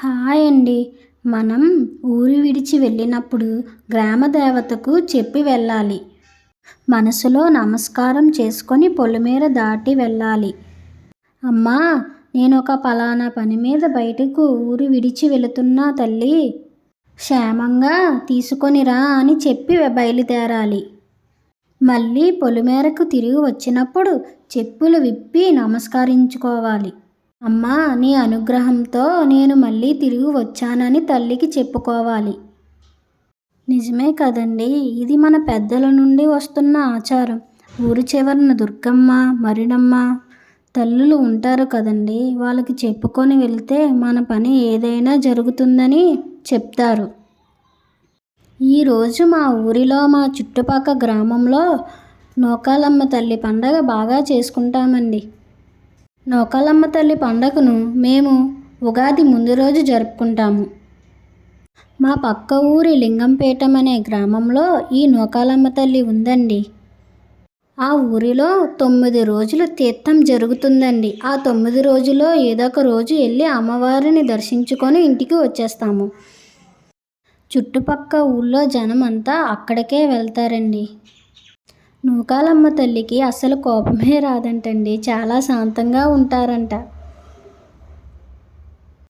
Hi అండి. మనం ఊరు విడిచి వెళ్ళినప్పుడు గ్రామ దేవతకు చెప్పి వెళ్ళాలి. మనసులో నమస్కారం చేసుకొని పొలిమేర దాటి వెళ్ళాలి. అమ్మా, నేను ఒక పలానా పని మీద బయటకు ఊరు విడిచి వెళుతున్నా తల్లి. క్షేమంగా తీసుకొనిరా అని చెప్పి బయలుదేరాలి. మళ్ళీ పొలిమేరకు తిరిగి వచ్చినప్పుడు చెప్పులు విప్పి నమస్కరించుకోవాలి. అమ్మా, నీ అనుగ్రహంతో నేను మళ్ళీ తిరిగి వచ్చానని తల్లికి చెప్పుకోవాలి. నిజమే కదండి, ఇది మన పెద్దల నుండి వస్తున్న ఆచారం. ఊరి చివరన దుర్గమ్మ, మరిడమ్మ తల్లులు ఉంటారు కదండి, వాళ్ళకి చెప్పుకొని వెళ్తే మన పని ఏదైనా జరుగుతుందని చెప్తారు. ఈరోజు మా ఊరిలో మా చుట్టుపక్కల గ్రామంలో నూకాలమ్మ తల్లి పండగ బాగా చేసుకుంటామండి. నూకాలమ్మ తల్లి పండగను మేము ఉగాది ముందు రోజు జరుపుకుంటాము. మా పక్క ఊరి లింగంపేటం అనే గ్రామంలో ఈ నూకాలమ్మ తల్లి ఉందండి. ఆ ఊరిలో 9 రోజులు తీర్థం జరుగుతుందండి. ఆ 9 రోజుల్లో ఏదో ఒక రోజు వెళ్ళి అమ్మవారిని దర్శించుకొని ఇంటికి వచ్చేస్తాము. చుట్టుపక్క ఊళ్ళో జనం అంతా అక్కడికే వెళ్తారండి. నూకాలమ్మ తల్లికి అస్సలు కోపమే రాదంటండి, చాలా శాంతంగా ఉంటారంట.